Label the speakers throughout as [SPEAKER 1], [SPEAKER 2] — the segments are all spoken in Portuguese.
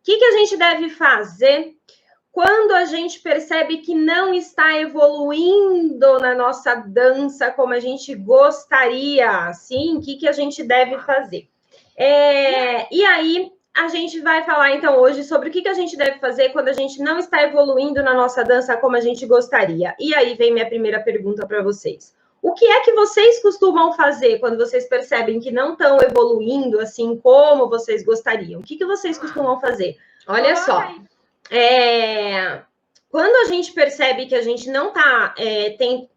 [SPEAKER 1] que a gente deve fazer quando a gente percebe que não está evoluindo na nossa dança como a gente gostaria? Assim, o que a gente deve fazer? E aí, a gente vai falar, então, hoje sobre o que a gente deve fazer quando a gente não está evoluindo na nossa dança como a gente gostaria. E aí vem minha primeira pergunta para vocês. O que é que vocês costumam fazer quando vocês percebem que não estão evoluindo assim como vocês gostariam? O que vocês costumam fazer? Olha só, quando a gente percebe que a gente não está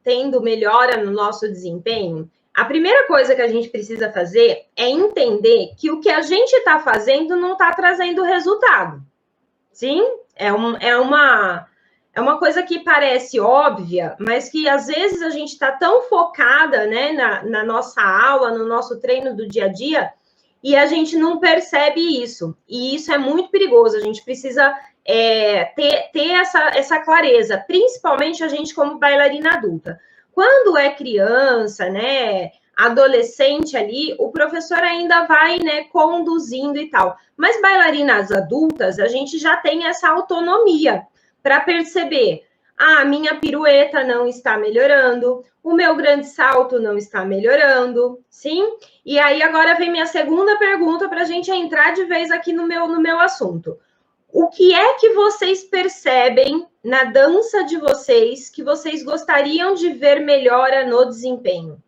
[SPEAKER 1] tendo melhora no nosso desempenho, a primeira coisa que a gente precisa fazer é entender que o que a gente está fazendo não está trazendo resultado. Sim, é uma coisa que parece óbvia, mas que às vezes a gente está tão focada, né, na nossa aula, no nosso treino do dia a dia, e a gente não percebe isso. E isso é muito perigoso. A gente precisa ter essa clareza, principalmente a gente como bailarina adulta. Quando é criança, né, adolescente ali, o professor ainda vai, né, conduzindo e tal. Mas bailarinas adultas, a gente já tem essa autonomia para perceber, a minha pirueta não está melhorando, o meu grande salto não está melhorando, sim? E aí agora vem minha segunda pergunta para a gente entrar de vez aqui no meu assunto. O que é que vocês percebem na dança de vocês que vocês gostariam de ver melhora no desempenho?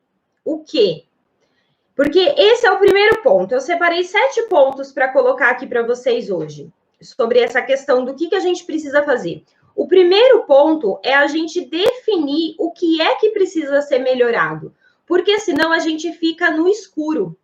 [SPEAKER 1] O quê? Porque esse é o primeiro ponto. Eu separei 7 pontos para colocar aqui para vocês hoje, sobre essa questão do que a gente precisa fazer. O primeiro ponto é a gente definir o que é que precisa ser melhorado, porque senão a gente fica no escuro.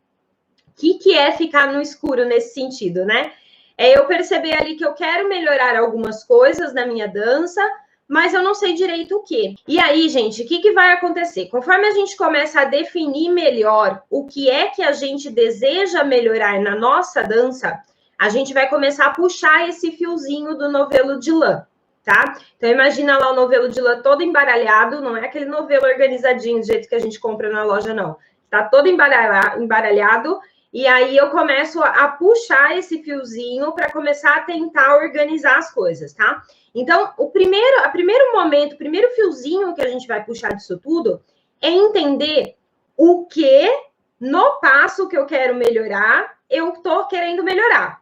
[SPEAKER 1] O que é ficar no escuro nesse sentido, né? É eu perceber ali que eu quero melhorar algumas coisas na minha dança, mas eu não sei direito o quê. E aí, gente, o que vai acontecer? Conforme a gente começa a definir melhor o que é que a gente deseja melhorar na nossa dança, a gente vai começar a puxar esse fiozinho do novelo de lã, tá? Então, imagina lá o novelo de lã todo embaralhado, não é aquele novelo organizadinho do jeito que a gente compra na loja, não. Tá todo embaralhado. E aí eu começo a puxar esse fiozinho para começar a tentar organizar as coisas, tá? Então, o primeiro fiozinho que a gente vai puxar disso tudo é entender o que no passo que eu quero melhorar, eu tô querendo melhorar.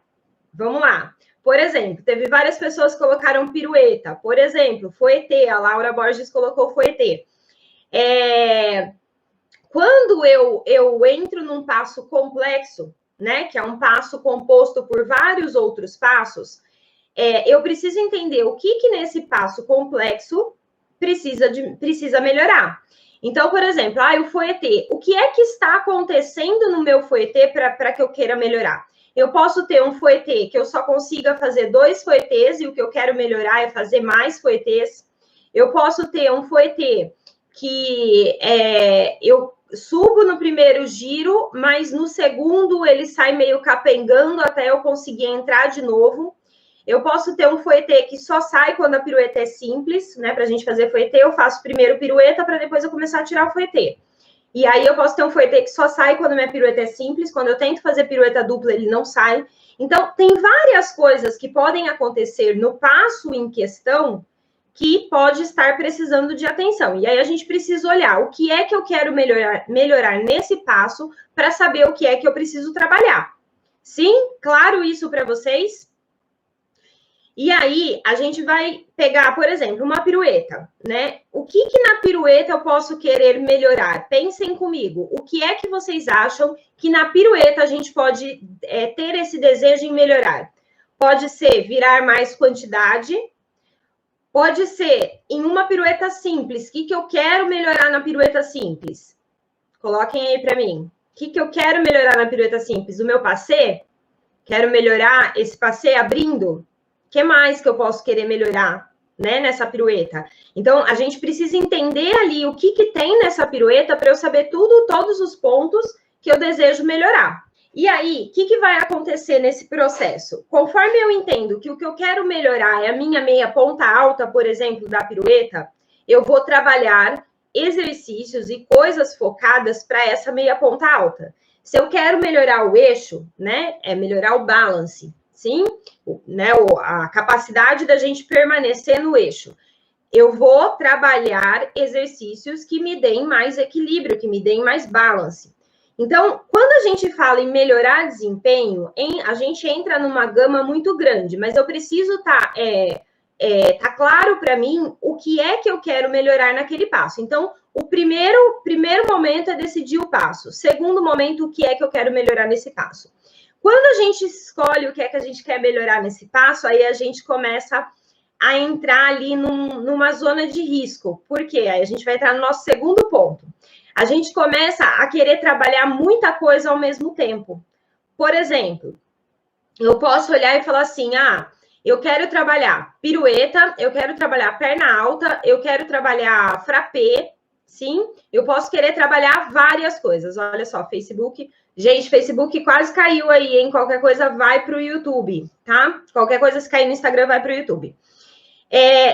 [SPEAKER 1] Vamos lá. Por exemplo, teve várias pessoas que colocaram pirueta. Por exemplo, fouetté, a Laura Borges colocou fouetté. Quando eu entro num passo complexo, né, que é um passo composto por vários outros passos, eu preciso entender o que nesse passo complexo precisa melhorar. Então, por exemplo, o fouetté. O que é que está acontecendo no meu fouetté para que eu queira melhorar? Eu posso ter um fouetté que eu só consiga fazer 2 fouettés e o que eu quero melhorar é fazer mais fouettés. Eu posso ter um fouetté que eu subo no primeiro giro, mas no segundo ele sai meio capengando até eu conseguir entrar de novo. Eu posso ter um fouetté que só sai quando a pirueta é simples, né? Para a gente fazer fouetté, eu faço primeiro pirueta para depois eu começar a tirar o fouetté. E aí eu posso ter um fouetté que só sai quando minha pirueta é simples, quando eu tento fazer pirueta dupla, ele não sai. Então, tem várias coisas que podem acontecer no passo em questão que pode estar precisando de atenção. E aí a gente precisa olhar o que é que eu quero melhorar nesse passo para saber o que é que eu preciso trabalhar. Sim? Claro isso para vocês? E aí, a gente vai pegar, por exemplo, uma pirueta, né? O que na pirueta eu posso querer melhorar? Pensem comigo. O que é que vocês acham que na pirueta a gente pode ter esse desejo em melhorar? Pode ser virar mais quantidade. Pode ser em uma pirueta simples. O que eu quero melhorar na pirueta simples? Coloquem aí para mim. O que eu quero melhorar na pirueta simples? O meu passé? Quero melhorar esse passé abrindo? O que mais que eu posso querer melhorar, né, nessa pirueta? Então, a gente precisa entender ali o que tem nessa pirueta para eu saber todos os pontos que eu desejo melhorar. E aí, o que vai acontecer nesse processo? Conforme eu entendo que o que eu quero melhorar é a minha meia ponta alta, por exemplo, da pirueta, eu vou trabalhar exercícios e coisas focadas para essa meia ponta alta. Se eu quero melhorar o eixo, né, melhorar o balance, sim? Né, a capacidade da gente permanecer no eixo. Eu vou trabalhar exercícios que me deem mais equilíbrio, que me deem mais balance. Então, quando a gente fala em melhorar desempenho, a gente entra numa gama muito grande, mas eu preciso tá claro para mim o que é que eu quero melhorar naquele passo. Então, o primeiro momento é decidir o passo. Segundo momento, o que é que eu quero melhorar nesse passo. Quando a gente escolhe o que é que a gente quer melhorar nesse passo, aí a gente começa a entrar ali numa zona de risco. Por quê? Aí a gente vai entrar no nosso segundo ponto. A gente começa a querer trabalhar muita coisa ao mesmo tempo. Por exemplo, eu posso olhar e falar assim, eu quero trabalhar pirueta, eu quero trabalhar perna alta, eu quero trabalhar frappé, sim? Eu posso querer trabalhar várias coisas. Olha só, Facebook. Gente, Facebook quase caiu aí, hein? Qualquer coisa vai para o YouTube, tá? Qualquer coisa se cair no Instagram vai para o YouTube.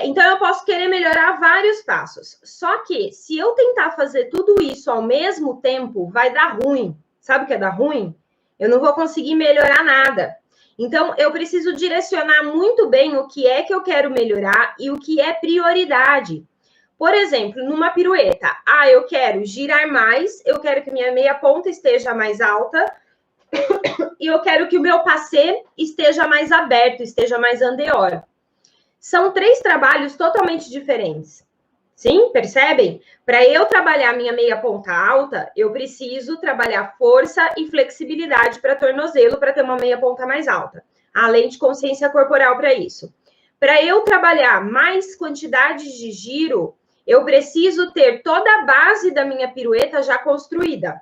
[SPEAKER 1] Então, eu posso querer melhorar vários passos. Só que, se eu tentar fazer tudo isso ao mesmo tempo, vai dar ruim. Sabe o que é dar ruim? Eu não vou conseguir melhorar nada. Então, eu preciso direcionar muito bem o que é que eu quero melhorar e o que é prioridade. Por exemplo, numa pirueta, eu quero girar mais, eu quero que minha meia ponta esteja mais alta e eu quero que o meu passé esteja mais aberto, esteja mais andeor. São 3 trabalhos totalmente diferentes. Sim, percebem? Para eu trabalhar minha meia ponta alta, eu preciso trabalhar força e flexibilidade para tornozelo para ter uma meia ponta mais alta, além de consciência corporal para isso. Para eu trabalhar mais quantidade de giro, eu preciso ter toda a base da minha pirueta já construída.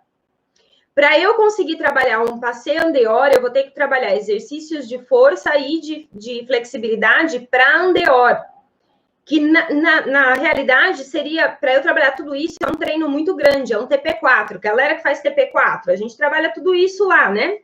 [SPEAKER 1] Para eu conseguir trabalhar um passé andeor, eu vou ter que trabalhar exercícios de força e de flexibilidade para andeor. Que na realidade seria, para eu trabalhar tudo isso, é um treino muito grande, é um TP4. Galera que faz TP4, a gente trabalha tudo isso lá, né?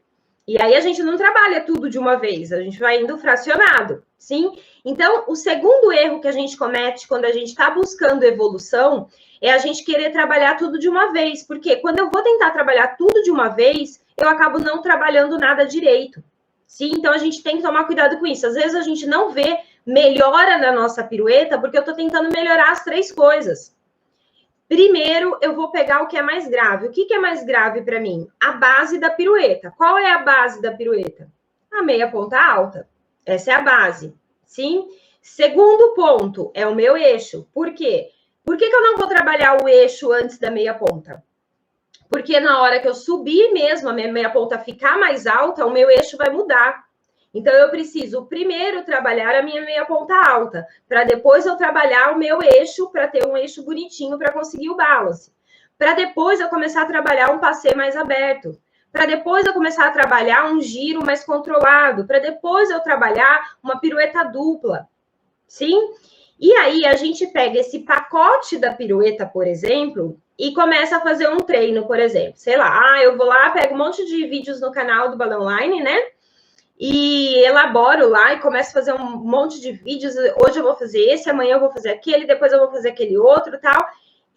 [SPEAKER 1] E aí a gente não trabalha tudo de uma vez, a gente vai indo fracionado, sim? Então, o segundo erro que a gente comete quando a gente está buscando evolução é a gente querer trabalhar tudo de uma vez, porque quando eu vou tentar trabalhar tudo de uma vez, eu acabo não trabalhando nada direito, sim? Então, a gente tem que tomar cuidado com isso. Às vezes, a gente não vê melhora na nossa pirueta porque eu estou tentando melhorar as 3 coisas. Primeiro, eu vou pegar o que é mais grave. O que é mais grave para mim? A base da pirueta. Qual é a base da pirueta? A meia ponta alta. Essa é a base, sim? Segundo ponto, é o meu eixo. Por quê? Por que eu não vou trabalhar o eixo antes da meia ponta? Porque na hora que eu subir mesmo, a minha meia ponta ficar mais alta, o meu eixo vai mudar. Então, eu preciso primeiro trabalhar a minha meia ponta alta, para depois eu trabalhar o meu eixo, para ter um eixo bonitinho para conseguir o balance. Para depois eu começar a trabalhar um passé mais aberto. Para depois eu começar a trabalhar um giro mais controlado. Para depois eu trabalhar uma pirueta dupla. Sim? E aí, a gente pega esse pacote da pirueta, por exemplo, e começa a fazer um treino, por exemplo. Sei lá, eu vou lá, pego um monte de vídeos no canal do Balão Online, né? E elaboro lá e começo a fazer um monte de vídeos. Hoje eu vou fazer esse, amanhã eu vou fazer aquele, depois eu vou fazer aquele outro, tal.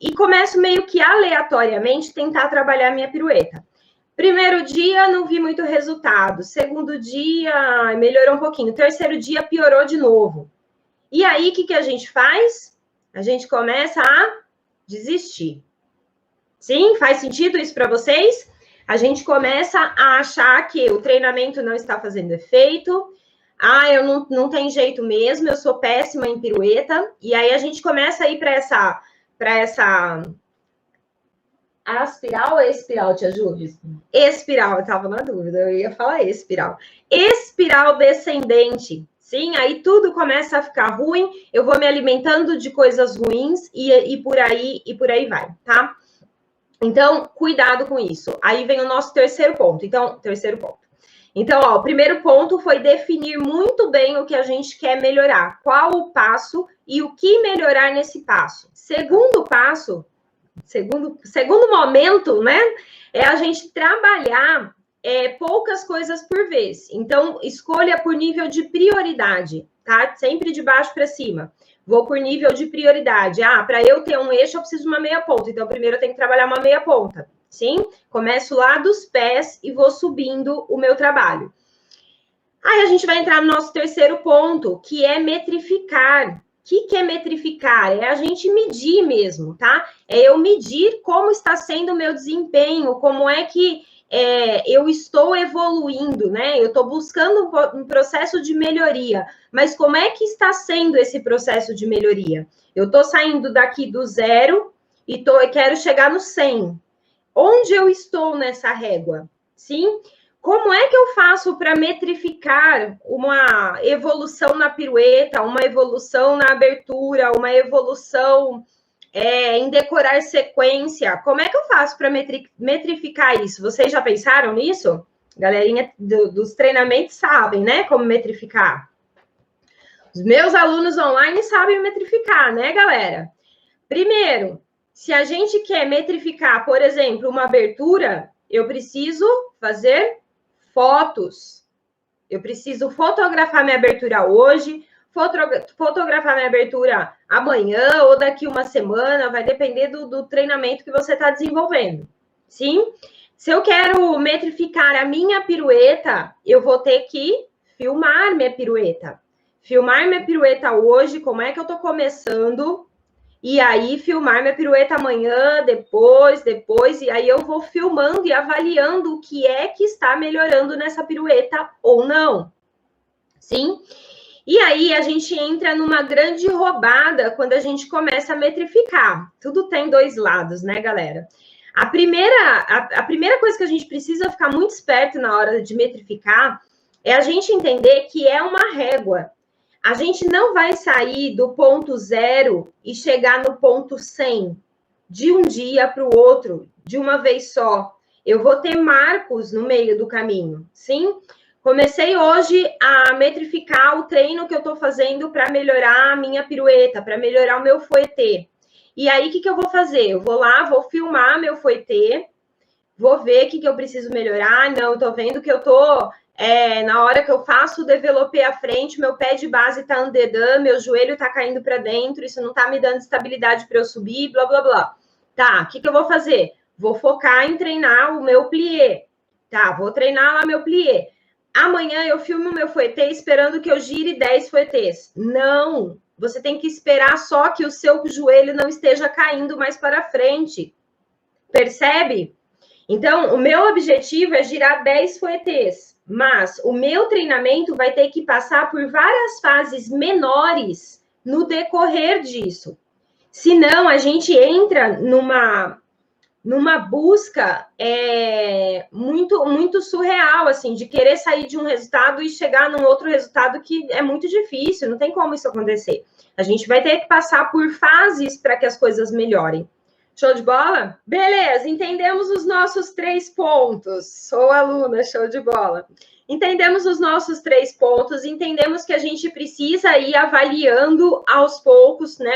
[SPEAKER 1] E começo meio que aleatoriamente tentar trabalhar a minha pirueta. Primeiro dia, não vi muito resultado. Segundo dia, melhorou um pouquinho. Terceiro dia, piorou de novo. E aí, o que a gente faz? A gente começa a desistir. Sim? Faz sentido isso para vocês? A gente começa a achar que o treinamento não está fazendo efeito. Eu não tem jeito mesmo, eu sou péssima em pirueta. E aí a gente começa a ir para essa aspiral ou espiral, tia Júlia? Espiral, eu estava na dúvida, eu ia falar espiral. Espiral descendente. Sim, aí tudo começa a ficar ruim, eu vou me alimentando de coisas ruins e por aí vai, tá? Então, cuidado com isso. Aí vem o nosso terceiro ponto. Então, o primeiro ponto foi definir muito bem o que a gente quer melhorar. Qual o passo e o que melhorar nesse passo. Segundo passo, segundo momento, né? É a gente trabalhar poucas coisas por vez. Então, escolha por nível de prioridade, tá? Sempre de baixo para cima. Vou por nível de prioridade. Para eu ter um eixo, eu preciso de uma meia ponta. Então, primeiro eu tenho que trabalhar uma meia ponta. Sim? Começo lá dos pés e vou subindo o meu trabalho. Aí a gente vai entrar no nosso terceiro ponto, que é metrificar. O que é metrificar? É a gente medir mesmo, tá? É eu medir como está sendo o meu desempenho, como é que eu estou evoluindo, né? Eu estou buscando um processo de melhoria, mas como é que está sendo esse processo de melhoria? Eu estou saindo daqui do 0 e quero chegar no 100. Onde eu estou nessa régua? Sim? Como é que eu faço para metrificar uma evolução na pirueta, uma evolução na abertura, uma evolução em decorar sequência? Como é que eu faço para metrificar isso? Vocês já pensaram nisso? Galerinha dos treinamentos sabem, né? Como metrificar. Os meus alunos online sabem metrificar, né, galera? Primeiro, se a gente quer metrificar, por exemplo, uma abertura, eu preciso fazer fotos. Eu preciso fotografar minha abertura hoje, fotografar minha abertura amanhã ou daqui uma semana, vai depender do treinamento que você está desenvolvendo. Sim? Se eu quero metrificar a minha pirueta, eu vou ter que filmar minha pirueta. Filmar minha pirueta hoje, como é que eu estou começando, e aí filmar minha pirueta amanhã, depois, e aí eu vou filmando e avaliando o que é que está melhorando nessa pirueta ou não. Sim? E aí a gente entra numa grande roubada quando a gente começa a metrificar. Tudo tem dois lados, né, galera? A primeira coisa que a gente precisa ficar muito esperto na hora de metrificar é a gente entender que é uma régua. A gente não vai sair do ponto 0 e chegar no ponto 100 de um dia para o outro, de uma vez só. Eu vou ter marcos no meio do caminho, sim? Comecei hoje a metrificar o treino que eu estou fazendo para melhorar a minha pirueta, para melhorar o meu fouetté. E aí, o que eu vou fazer? Eu vou lá, vou filmar meu fouetté, vou ver o que eu preciso melhorar. Não, estou vendo que eu estou... na hora que eu faço o developé à frente, meu pé de base está underdone, meu joelho está caindo para dentro, isso não está me dando estabilidade para eu subir, blá, blá, blá. Tá, o que eu vou fazer? Vou focar em treinar o meu plié. Tá, vou treinar lá meu plié. Amanhã eu filmo o meu fouetté esperando que eu gire 10 fouettés. Não, você tem que esperar só que o seu joelho não esteja caindo mais para frente. Percebe? Então, o meu objetivo é girar 10 fouettés, mas o meu treinamento vai ter que passar por várias fases menores no decorrer disso. Senão, a gente entra numa busca muito surreal, assim, de querer sair de um resultado e chegar num outro resultado que é muito difícil, não tem como isso acontecer. A gente vai ter que passar por fases para que as coisas melhorem. Show de bola? Beleza, entendemos os nossos 3 pontos. Sou aluna, show de bola. Entendemos os nossos 3 pontos, entendemos que a gente precisa ir avaliando aos poucos, né,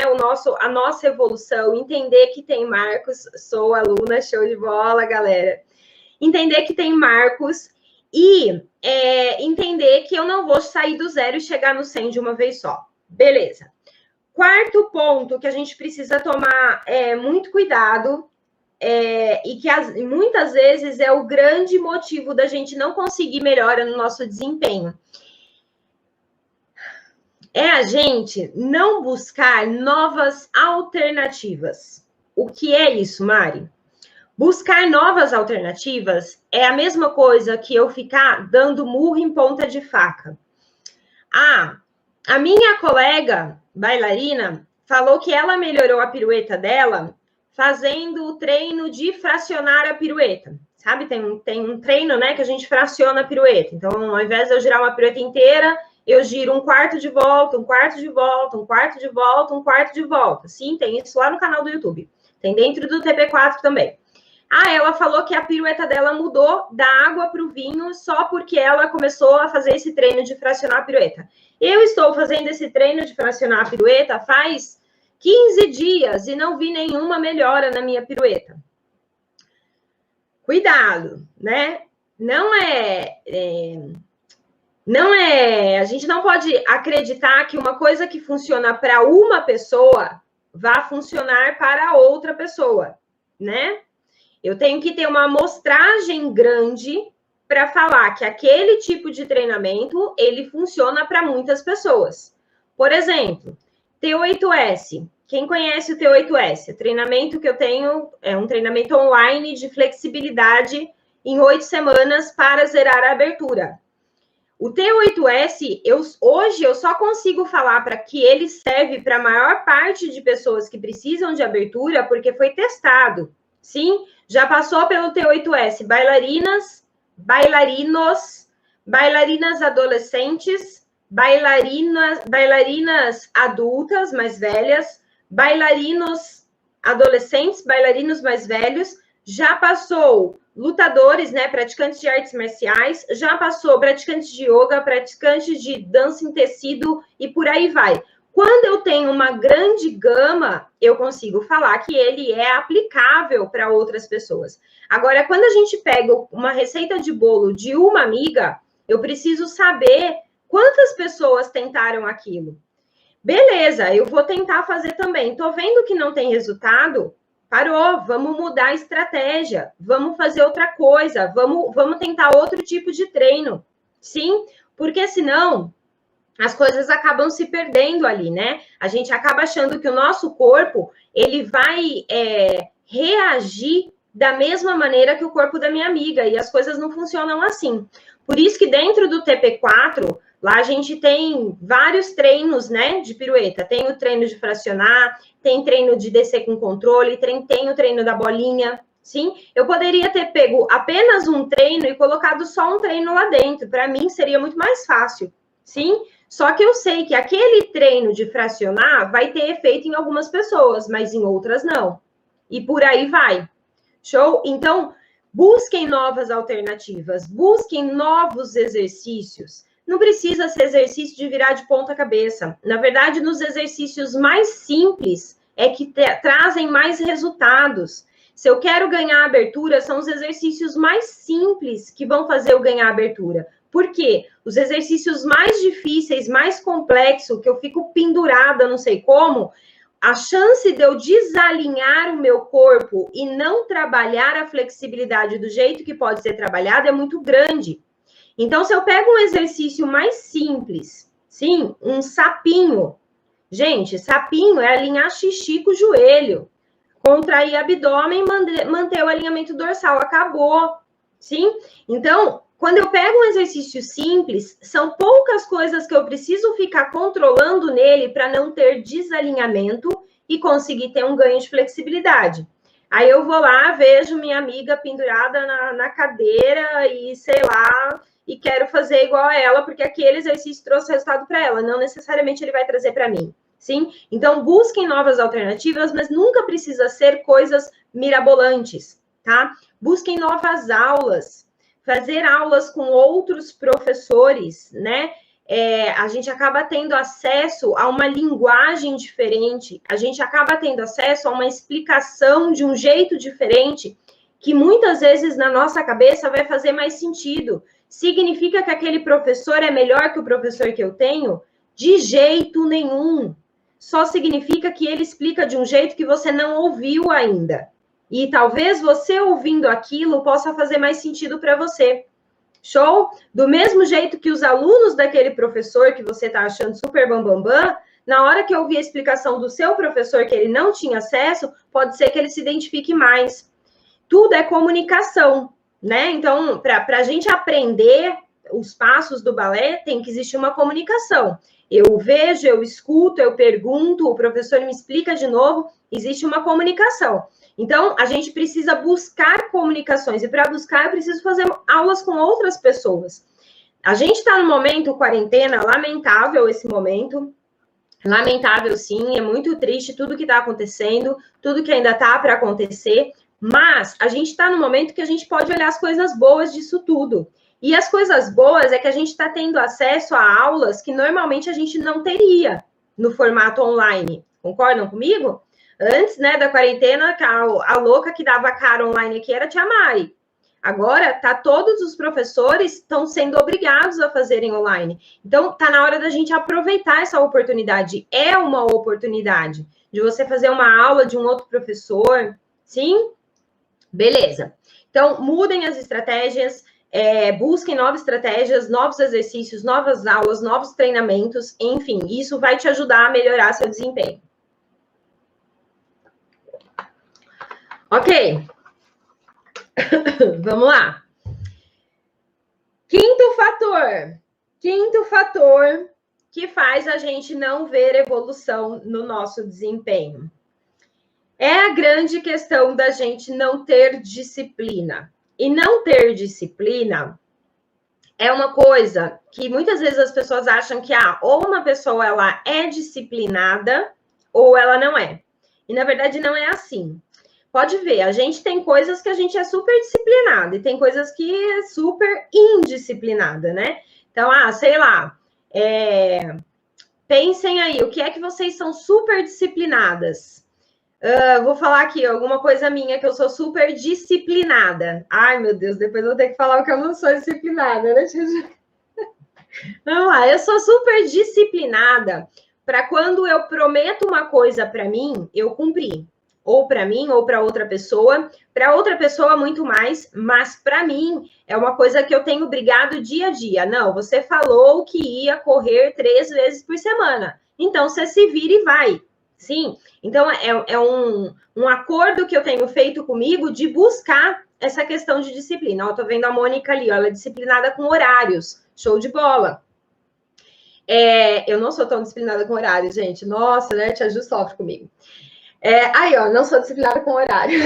[SPEAKER 1] a nossa evolução, entender que tem marcos, sou aluna, show de bola, galera. Entender que tem marcos e entender que eu não vou sair do 0 e chegar no 100 de uma vez só. Beleza. Quarto ponto que a gente precisa tomar muito cuidado e que muitas vezes é o grande motivo da gente não conseguir melhora no nosso desempenho. É a gente não buscar novas alternativas. O que é isso, Mari? Buscar novas alternativas é a mesma coisa que eu ficar dando murro em ponta de faca. A minha colega bailarina falou que ela melhorou a pirueta dela fazendo o treino de fracionar a pirueta. Sabe, tem um treino, né, que a gente fraciona a pirueta. Então, ao invés de eu girar uma pirueta inteira, eu giro um quarto de volta, um quarto de volta, um quarto de volta, um quarto de volta. Sim, tem isso lá no canal do YouTube. Tem dentro do TP4 também. Ela falou que a pirueta dela mudou da água para o vinho só porque ela começou a fazer esse treino de fracionar a pirueta. Eu estou fazendo esse treino de fracionar a pirueta faz 15 dias e não vi nenhuma melhora na minha pirueta. Cuidado, né? A gente não pode acreditar que uma coisa que funciona para uma pessoa vá funcionar para outra pessoa, né? Eu tenho que ter uma amostragem grande para falar que aquele tipo de treinamento, ele funciona para muitas pessoas. Por exemplo, T8S. Quem conhece o T8S? O treinamento que eu tenho é um treinamento online de flexibilidade em 8 semanas para zerar a abertura. O T8S, hoje eu só consigo falar para que ele serve para a maior parte de pessoas que precisam de abertura, porque foi testado. Sim, já passou pelo T8S bailarinas, bailarinos, bailarinas adolescentes, bailarinas adultas mais velhas, bailarinos adolescentes, bailarinos mais velhos, já passou lutadores, né, praticantes de artes marciais, já passou praticantes de yoga, praticantes de dança em tecido e por aí vai. Quando eu tenho uma grande gama, eu consigo falar que ele é aplicável para outras pessoas. Agora, quando a gente pega uma receita de bolo de uma amiga, eu preciso saber quantas pessoas tentaram aquilo. Beleza, eu vou tentar fazer também. Estou vendo que não tem resultado, parou, vamos mudar a estratégia, vamos fazer outra coisa, vamos tentar outro tipo de treino. Sim, porque senão as coisas acabam se perdendo ali, né? A gente acaba achando que o nosso corpo, ele vai reagir da mesma maneira que o corpo da minha amiga, e as coisas não funcionam assim. Por isso que dentro do TP4, lá a gente tem vários treinos, né, de pirueta. Tem o treino de fracionar, tem treino de descer com controle, tem o treino da bolinha, sim? Eu poderia ter pego apenas um treino e colocado só um treino lá dentro. Para mim, seria muito mais fácil, sim? Só que eu sei que aquele treino de fracionar vai ter efeito em algumas pessoas, mas em outras não. E por aí vai. Show? Então, busquem novas alternativas, busquem novos exercícios. Não precisa ser exercício de virar de ponta cabeça. Na verdade, nos exercícios mais simples é que trazem mais resultados. Se eu quero ganhar abertura, são os exercícios mais simples que vão fazer eu ganhar abertura. Por quê? Os exercícios mais difíceis, mais complexos, que eu fico pendurada, não sei como, a chance de eu desalinhar o meu corpo e não trabalhar a flexibilidade do jeito que pode ser trabalhada é muito grande. Então, se eu pego um exercício mais simples, sim, um sapinho. Gente, sapinho é alinhar xixi com o joelho, contrair abdômen, manter o alinhamento dorsal, acabou, sim? Então, quando eu pego um exercício simples, são poucas coisas que eu preciso ficar controlando nele para não ter desalinhamento e conseguir ter um ganho de flexibilidade. Aí eu vou lá, vejo minha amiga pendurada na cadeira e, sei lá, e quero fazer igual a ela, porque aquele exercício trouxe resultado para ela, não necessariamente ele vai trazer para mim, sim? Então, busquem novas alternativas, mas nunca precisa ser coisas mirabolantes, tá? Busquem novas aulas, fazer aulas com outros professores, né? A gente acaba tendo acesso a uma linguagem diferente, a gente acaba tendo acesso a uma explicação de um jeito diferente, que muitas vezes na nossa cabeça vai fazer mais sentido. Significa que aquele professor é melhor que o professor que eu tenho? De jeito nenhum. Só significa que ele explica de um jeito que você não ouviu ainda. E talvez você ouvindo aquilo possa fazer mais sentido para você. Show? Do mesmo jeito que os alunos daquele professor que você está achando super bambambam, na hora que eu ouvir a explicação do seu professor que ele não tinha acesso, pode ser que ele se identifique mais. Tudo é comunicação, né? Então, para a gente aprender os passos do balé, tem que existir uma comunicação. Eu vejo, eu escuto, eu pergunto, o professor me explica de novo, existe uma comunicação. Então, a gente precisa buscar comunicações, e para buscar, eu preciso fazer aulas com outras pessoas. A gente está no momento quarentena, lamentável esse momento, lamentável sim, é muito triste tudo que está acontecendo, tudo que ainda está para acontecer, mas a gente está no momento que a gente pode olhar as coisas boas disso tudo. E as coisas boas é que a gente está tendo acesso a aulas que normalmente a gente não teria no formato online. Concordam comigo? Antes, né, da quarentena, a louca que dava cara online aqui era a tia Mari. Agora, todos os professores estão sendo obrigados a fazerem online. Então, está na hora da gente aproveitar essa oportunidade. É uma oportunidade de você fazer uma aula de um outro professor, sim? Beleza. Então, mudem as estratégias. busquem novas estratégias, novos exercícios, novas aulas, novos treinamentos, enfim, isso vai te ajudar a melhorar seu desempenho. Ok. Vamos lá. Quinto fator que faz a gente não ver evolução no nosso desempenho. É a grande questão da gente não ter disciplina. E não ter disciplina é uma coisa que muitas vezes as pessoas acham que ou uma pessoa ela é disciplinada ou ela não é. E na verdade não é assim. Pode ver, a gente tem coisas que a gente é super disciplinada e tem coisas que é super indisciplinada, né? Então, sei lá, pensem aí, o que é que vocês são super disciplinadas? Vou falar aqui alguma coisa minha que eu sou super disciplinada. Ai, meu Deus, depois eu vou ter que falar o que eu não sou disciplinada, né? Vamos lá, eu sou super disciplinada para quando eu prometo uma coisa para mim, eu cumprir. Ou para mim, ou para outra pessoa muito mais, mas para mim é uma coisa que eu tenho brigado dia a dia. Não, você falou que ia correr 3 vezes por semana, então você se vira e vai. Sim, então é um acordo que eu tenho feito comigo de buscar essa questão de disciplina. Eu tô vendo a Mônica ali, ela é disciplinada com horários, show de bola. Eu não sou tão disciplinada com horários, gente. Nossa, né? Tia Ju sofre comigo. Aí, ó, não sou disciplinada com horário.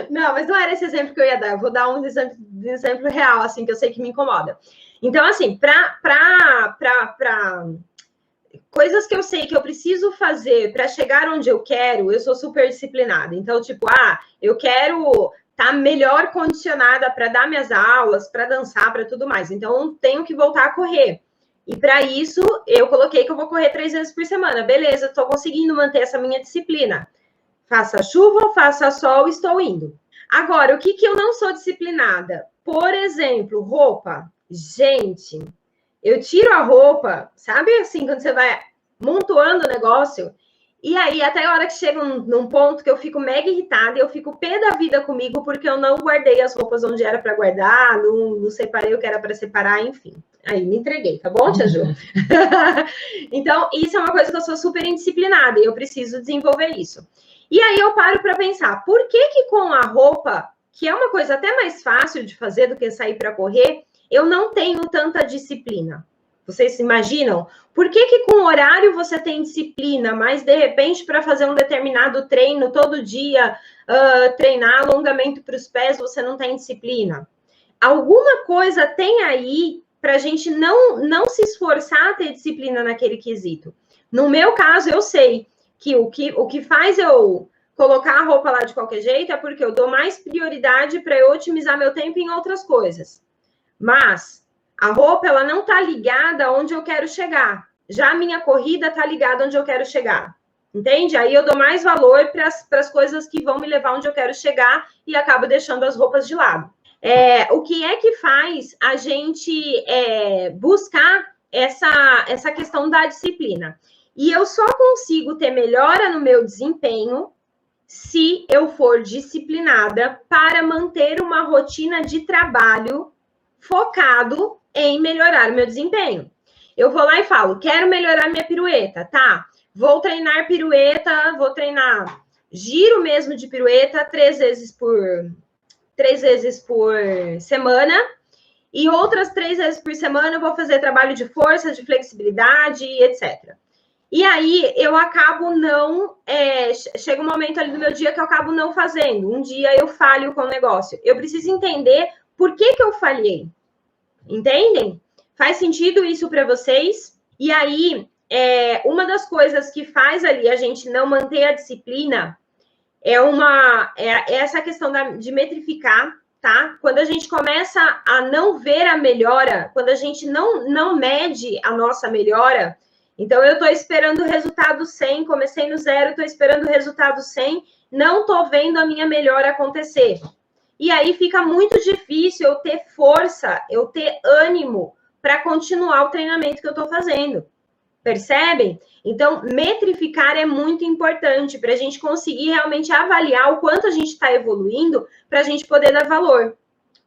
[SPEAKER 1] Não, mas não era esse exemplo que eu ia dar. Eu vou dar um exemplo real, assim, que eu sei que me incomoda. Então, assim, para coisas que eu sei que eu preciso fazer para chegar onde eu quero, eu sou super disciplinada. Então, tipo, eu quero estar melhor condicionada para dar minhas aulas, para dançar, para tudo mais. Então, tenho que voltar a correr. E para isso, eu coloquei que eu vou correr 3 vezes por semana. Beleza, estou conseguindo manter essa minha disciplina. Faça chuva, faça sol, estou indo. Agora, o que eu não sou disciplinada? Por exemplo, roupa. Gente, eu tiro a roupa, sabe assim, quando você vai montoando o negócio, e aí até a hora que chega num ponto que eu fico mega irritada, eu fico pé da vida comigo, porque eu não guardei as roupas onde era para guardar, não separei o que era para separar, enfim. Aí, me entreguei, tá bom, Tia Ju? Então, isso é uma coisa que eu sou super indisciplinada e eu preciso desenvolver isso. E aí eu paro para pensar, por que com a roupa, que é uma coisa até mais fácil de fazer do que sair para correr, eu não tenho tanta disciplina? Vocês se imaginam? Por que com o horário você tem disciplina, mas de repente para fazer um determinado treino todo dia, treinar alongamento para os pés, você não tem disciplina? Alguma coisa tem aí para a gente não se esforçar a ter disciplina naquele quesito. No meu caso, eu sei que o que faz eu colocar a roupa lá de qualquer jeito é porque eu dou mais prioridade para eu otimizar meu tempo em outras coisas. Mas a roupa, ela não está ligada onde eu quero chegar. Já a minha corrida está ligada onde eu quero chegar. Entende? Aí eu dou mais valor para as coisas que vão me levar onde eu quero chegar e acabo deixando as roupas de lado. O que é que faz a gente buscar essa questão da disciplina? E eu só consigo ter melhora no meu desempenho se eu for disciplinada para manter uma rotina de trabalho focado em melhorar o meu desempenho. Eu vou lá e falo, quero melhorar minha pirueta, tá? Vou treinar pirueta, vou treinar giro mesmo de pirueta 3 vezes por semana, e outras 3 vezes por semana eu vou fazer trabalho de força, de flexibilidade, etc. E aí eu acabo chega um momento ali do meu dia que eu acabo não fazendo. Um dia eu falho com o negócio. Eu preciso entender por que eu falhei. Entendem? Faz sentido isso para vocês? E aí, uma das coisas que faz ali a gente não manter a disciplina é essa questão de metrificar, tá? Quando a gente começa a não ver a melhora, quando a gente não mede a nossa melhora, então eu estou esperando o resultado 100, comecei no 0, estou esperando o resultado 100, não estou vendo a minha melhora acontecer. E aí fica muito difícil eu ter força, eu ter ânimo para continuar o treinamento que eu estou fazendo. Percebem? Então, metrificar é muito importante para a gente conseguir realmente avaliar o quanto a gente está evoluindo para a gente poder dar valor.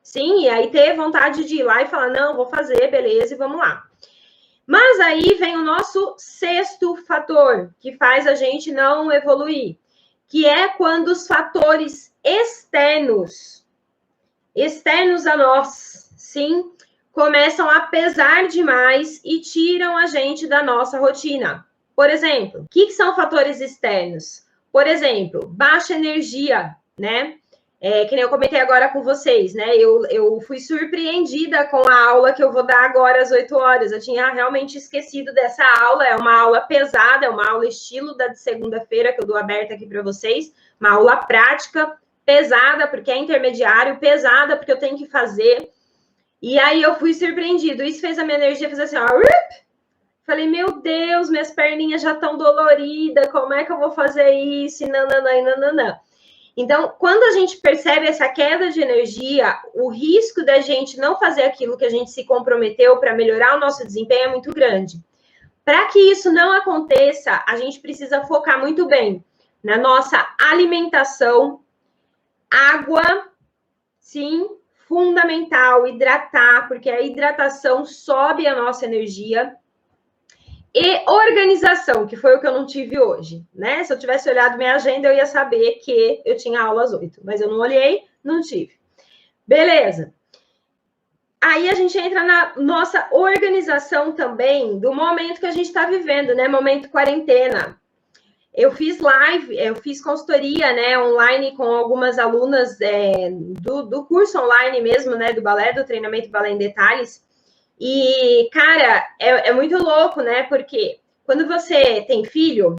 [SPEAKER 1] Sim, e aí ter vontade de ir lá e falar, não, vou fazer, beleza, e vamos lá. Mas aí vem o nosso sexto fator, que faz a gente não evoluir, que é quando os fatores externos a nós, sim, começam a pesar demais e tiram a gente da nossa rotina. Por exemplo, o que são fatores externos? Por exemplo, baixa energia, né? Que nem eu comentei agora com vocês, né? Eu fui surpreendida com a aula que eu vou dar agora às 8 horas. Eu tinha realmente esquecido dessa aula. É uma aula pesada, é uma aula estilo da de segunda-feira que eu dou aberta aqui para vocês. Uma aula prática, pesada, porque é intermediário, pesada, porque eu tenho que fazer. E aí eu fui surpreendido. Isso fez a minha energia fazer assim, ó. Falei, meu Deus, minhas perninhas já estão doloridas, como é que eu vou fazer isso? E nananã, e nananã. Então, quando a gente percebe essa queda de energia, o risco da gente não fazer aquilo que a gente se comprometeu para melhorar o nosso desempenho é muito grande. Para que isso não aconteça, a gente precisa focar muito bem na nossa alimentação, água, sim, fundamental, hidratar, porque a hidratação sobe a nossa energia. E organização, que foi o que eu não tive hoje, né? Se eu tivesse olhado minha agenda, eu ia saber que eu tinha aula às 8, mas eu não olhei, não tive. Beleza. Aí a gente entra na nossa organização também do momento que a gente está vivendo, né? Momento quarentena. Eu fiz live, eu fiz consultoria, né, online com algumas alunas do curso online mesmo, né, do balé, do treinamento Balé em Detalhes. E, cara, é muito louco, né? Porque quando você tem filho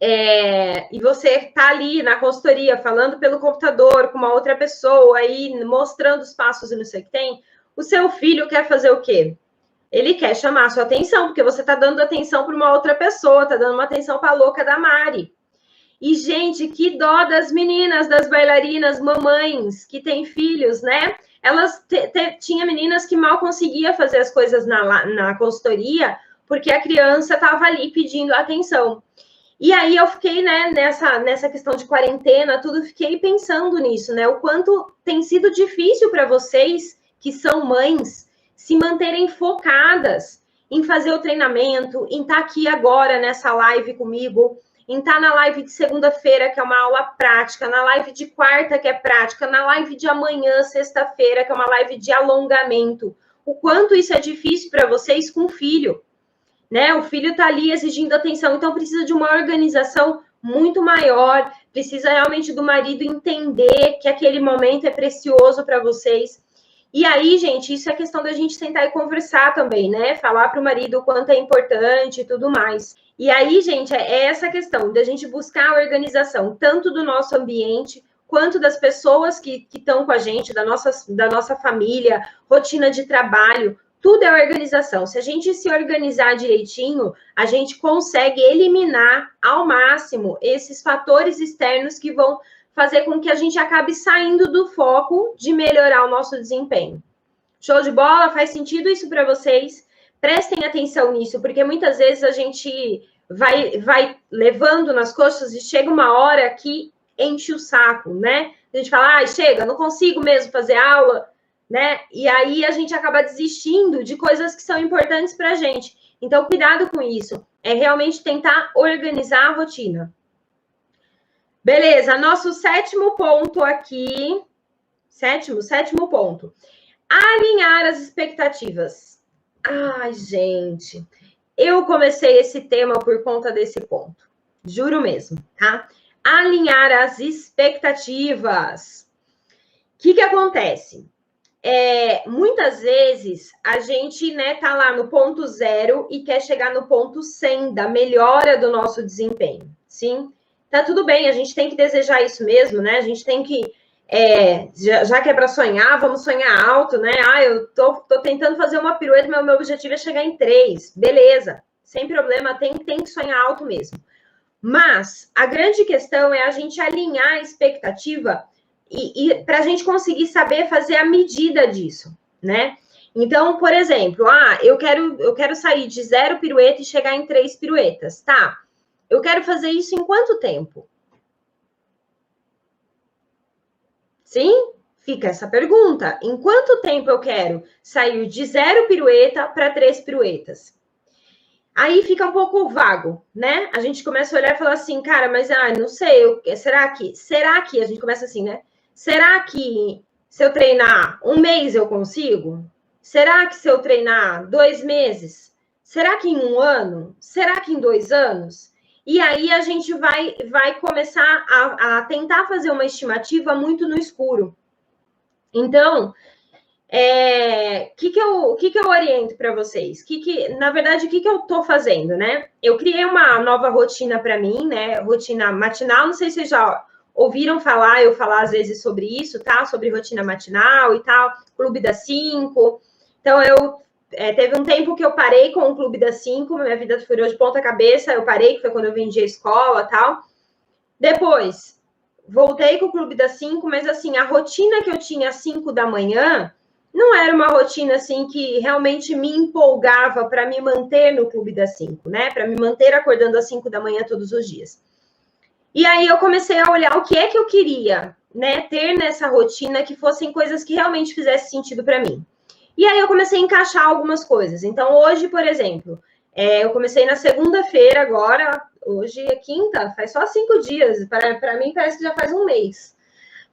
[SPEAKER 1] e você tá ali na consultoria falando pelo computador com uma outra pessoa, aí mostrando os passos e não sei o que tem, o seu filho quer fazer o quê? Ele quer chamar a sua atenção, porque você tá dando atenção para uma outra pessoa, tá dando uma atenção para a louca da Mari. E, gente, que dó das meninas, das bailarinas, mamães que têm filhos, né? Elas tinha meninas que mal conseguia fazer as coisas na consultoria, porque a criança estava ali pedindo atenção. E aí eu fiquei, né, nessa questão de quarentena, tudo, fiquei pensando nisso, né? O quanto tem sido difícil para vocês, que são mães, se manterem focadas em fazer o treinamento, em estar aqui agora nessa live comigo, em estar na live de segunda-feira, que é uma aula prática, na live de quarta, que é prática, na live de amanhã, sexta-feira, que é uma live de alongamento. O quanto isso é difícil para vocês com o filho, né? O filho está ali exigindo atenção, então precisa de uma organização muito maior, precisa realmente do marido entender que aquele momento é precioso para vocês. E aí, gente, isso é questão da gente sentar e conversar também, né? Falar para o marido o quanto é importante e tudo mais. E aí, gente, é essa questão da gente buscar a organização, tanto do nosso ambiente, quanto das pessoas que estão com a gente, da nossa família, rotina de trabalho, tudo é organização. Se a gente se organizar direitinho, a gente consegue eliminar ao máximo esses fatores externos que vão fazer com que a gente acabe saindo do foco de melhorar o nosso desempenho. Show de bola? Faz sentido isso para vocês? Prestem atenção nisso, porque muitas vezes a gente vai levando nas costas e chega uma hora que enche o saco, né? A gente fala, chega, não consigo mesmo fazer aula, né? E aí a gente acaba desistindo de coisas que são importantes para a gente. Então, cuidado com isso. É realmente tentar organizar a rotina. Beleza, nosso sétimo ponto aqui. Sétimo ponto. Alinhar as expectativas. Ai, gente, eu comecei esse tema por conta desse ponto. Juro mesmo, tá? Alinhar as expectativas. O que acontece? Muitas vezes a gente, né, tá lá no ponto 0 e quer chegar no ponto 100 da melhora do nosso desempenho, sim? Tá tudo bem, a gente tem que desejar isso mesmo, né? A gente tem que, já que é para sonhar, vamos sonhar alto, né? Eu tô tentando fazer uma pirueta, mas o meu objetivo é chegar em 3. Beleza, sem problema, tem que sonhar alto mesmo. Mas a grande questão é a gente alinhar a expectativa e para a gente conseguir saber fazer a medida disso, né? Então, por exemplo, eu quero sair de 0 pirueta e chegar em 3 piruetas, tá? Eu quero fazer isso em quanto tempo? Sim? fica essa pergunta: em quanto tempo eu quero sair de 0 pirueta para 3 piruetas? Aí fica um pouco vago, né? A gente começa a olhar e falar assim, cara, mas não sei, será que a gente começa assim, né? Será que se eu treinar 1 mês eu consigo? Será que se eu treinar 2 meses? Será que em 1 ano? Será que em 2 anos? E aí a gente vai começar a tentar fazer uma estimativa muito no escuro. Então, que eu oriento para vocês? Na verdade, o que eu estou fazendo, né? Eu criei uma nova rotina para mim, né? Rotina matinal. Não sei se vocês já ouviram eu falar às vezes sobre isso, tá? Sobre rotina matinal e tal, Clube das 5. Então, teve um tempo que eu parei com o Clube das 5, minha vida virou de ponta cabeça, eu parei, que foi quando eu vendi a escola e tal. Depois, voltei com o Clube das 5, mas assim, a rotina que eu tinha às 5 da manhã não era uma rotina assim que realmente me empolgava para me manter no Clube das 5, né? Para me manter acordando às 5 da manhã todos os dias. E aí eu comecei a olhar o que é que eu queria, né, ter nessa rotina que fossem coisas que realmente fizessem sentido para mim. E aí eu comecei a encaixar algumas coisas. Então hoje, por exemplo, eu comecei na segunda-feira agora, hoje é quinta, faz só 5 dias. Para mim parece que já faz um mês.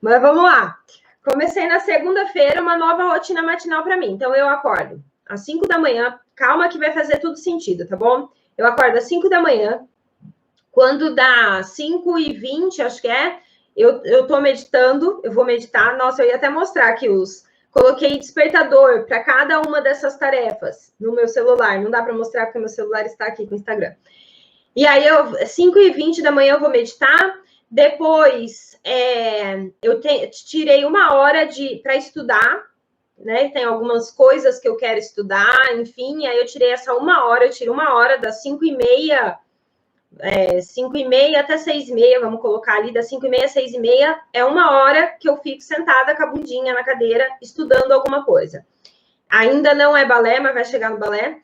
[SPEAKER 1] Mas vamos lá. Comecei na segunda-feira uma nova rotina matinal para mim. Então, eu acordo às 5 da manhã. Calma que vai fazer tudo sentido, tá bom? Eu acordo às 5 da manhã. Quando dá 5h20, acho que eu tô meditando. Eu vou meditar. Nossa, eu ia até mostrar aqui Coloquei despertador para cada uma dessas tarefas no meu celular. Não dá para mostrar porque meu celular está aqui com o Instagram. E aí, 5h20 da manhã eu vou meditar. Depois, eu tirei 1 hora para estudar, né? Tem algumas coisas que eu quero estudar, enfim. Aí eu tirei essa 1 hora, eu tiro 1 hora das 5h30, 5h30 até 6h30, vamos colocar ali, das 5h30 às 6h30, é 1 hora que eu fico sentada com a bundinha na cadeira, estudando alguma coisa. Ainda não é balé, mas vai chegar no balé.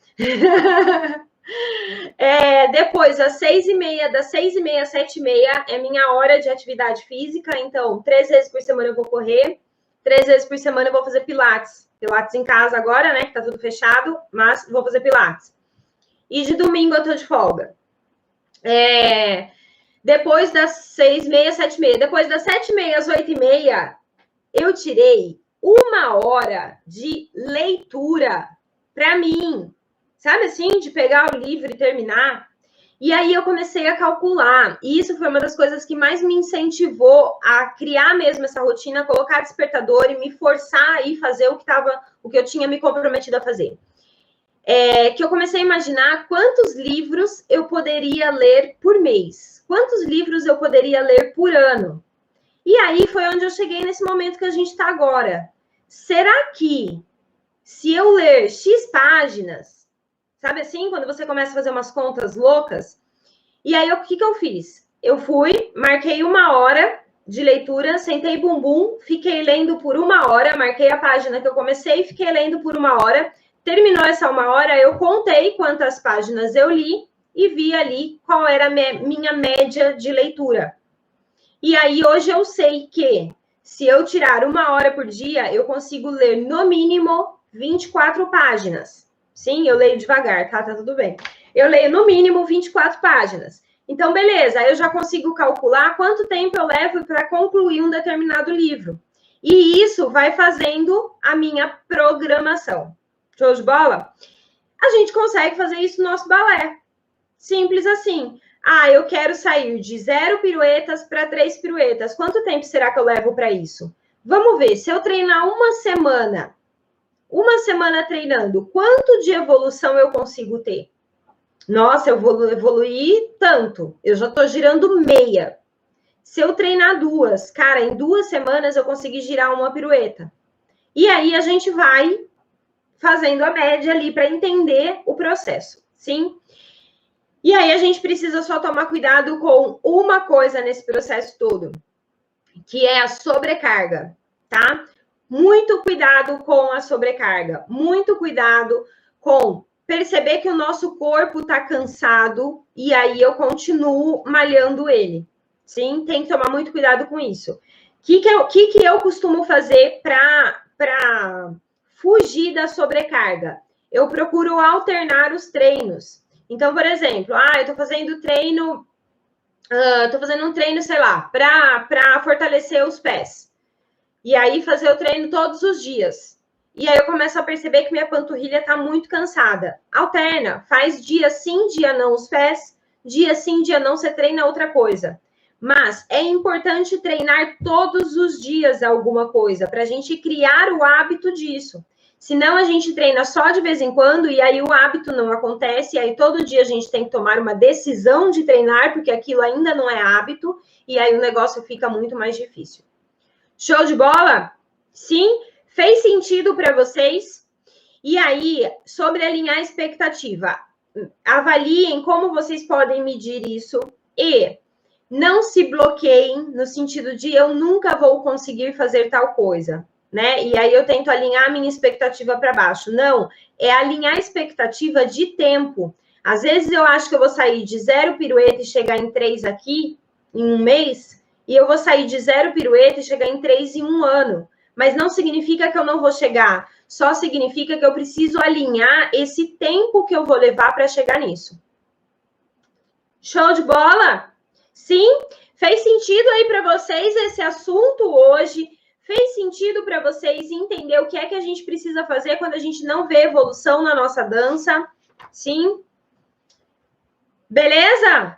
[SPEAKER 1] Depois, às 6h30, das 6h30 às 7h30, é minha hora de atividade física. Então, 3 vezes por semana eu vou correr, 3 vezes por semana eu vou fazer pilates. Pilates em casa agora, né? Que tá tudo fechado, mas vou fazer pilates. E de domingo eu tô de folga. Depois das 6h30, 7h30. Depois das 7h30 às 8h30, eu tirei 1 hora de leitura para mim. Sabe assim, de pegar o livro e terminar? E aí eu comecei a calcular. E isso foi uma das coisas que mais me incentivou a criar mesmo essa rotina, colocar despertador e me forçar a ir fazer o que eu tinha me comprometido a fazer. Que eu comecei a imaginar quantos livros eu poderia ler por mês. Quantos livros eu poderia ler por ano. E aí foi onde eu cheguei nesse momento que a gente está agora. Será que se eu ler X páginas, sabe assim, quando você começa a fazer umas contas loucas? E aí, o que eu fiz? Eu fui, marquei 1 hora de leitura, sentei bumbum, fiquei lendo por 1 hora, marquei a página que eu comecei, fiquei lendo por 1 hora. Terminou essa 1 hora, eu contei quantas páginas eu li e vi ali qual era a minha média de leitura. E aí, hoje eu sei que se eu tirar 1 hora por dia, eu consigo ler no mínimo 24 páginas. Sim, eu leio devagar, tá? Tá tudo bem. Eu leio no mínimo 24 páginas. Então, beleza, eu já consigo calcular quanto tempo eu levo para concluir um determinado livro. E isso vai fazendo a minha programação. Show de bola? A gente consegue fazer isso no nosso balé. Simples assim. Eu quero sair de 0 piruetas para 3 piruetas. Quanto tempo será que eu levo para isso? Vamos ver, se eu treinar 1 semana treinando, quanto de evolução eu consigo ter? Nossa, eu evoluí tanto. Eu já estou girando meia. Se eu treinar 2, cara, em 2 semanas eu consegui girar 1 pirueta. E aí a gente vai fazendo a média ali para entender o processo, sim? E aí a gente precisa só tomar cuidado com uma coisa nesse processo todo, que é a sobrecarga, tá? Muito cuidado com a sobrecarga, muito cuidado com perceber que o nosso corpo tá cansado e aí eu continuo malhando ele, sim? Tem que tomar muito cuidado com isso. que eu costumo fazer para fugir da sobrecarga? Eu procuro alternar os treinos. Então, por exemplo, eu estou fazendo um treino, sei lá, para fortalecer os pés. E aí fazer o treino todos os dias. E aí eu começo a perceber que minha panturrilha está muito cansada. Alterna, faz dia sim, dia não os pés, dia sim, dia não, você treina outra coisa. Mas é importante treinar todos os dias alguma coisa, para a gente criar o hábito disso. Senão a gente treina só de vez em quando e aí o hábito não acontece, e aí todo dia a gente tem que tomar uma decisão de treinar, porque aquilo ainda não é hábito, e aí o negócio fica muito mais difícil. Show de bola? Sim? Fez sentido para vocês? E aí, sobre alinhar a expectativa, avaliem como vocês podem medir isso e não se bloqueiem no sentido de eu nunca vou conseguir fazer tal coisa, né? E aí eu tento alinhar a minha expectativa para baixo. Não, é alinhar a expectativa de tempo. Às vezes eu acho que eu vou sair de 0 pirueta e chegar em 3 aqui em um mês, e eu vou sair de 0 pirueta e chegar em 3 em um ano. Mas não significa que eu não vou chegar, só significa que eu preciso alinhar esse tempo que eu vou levar para chegar nisso. Show de bola? Sim? Fez sentido aí para vocês esse assunto hoje? Fez sentido para vocês entender o que é que a gente precisa fazer quando a gente não vê evolução na nossa dança? Sim? Beleza?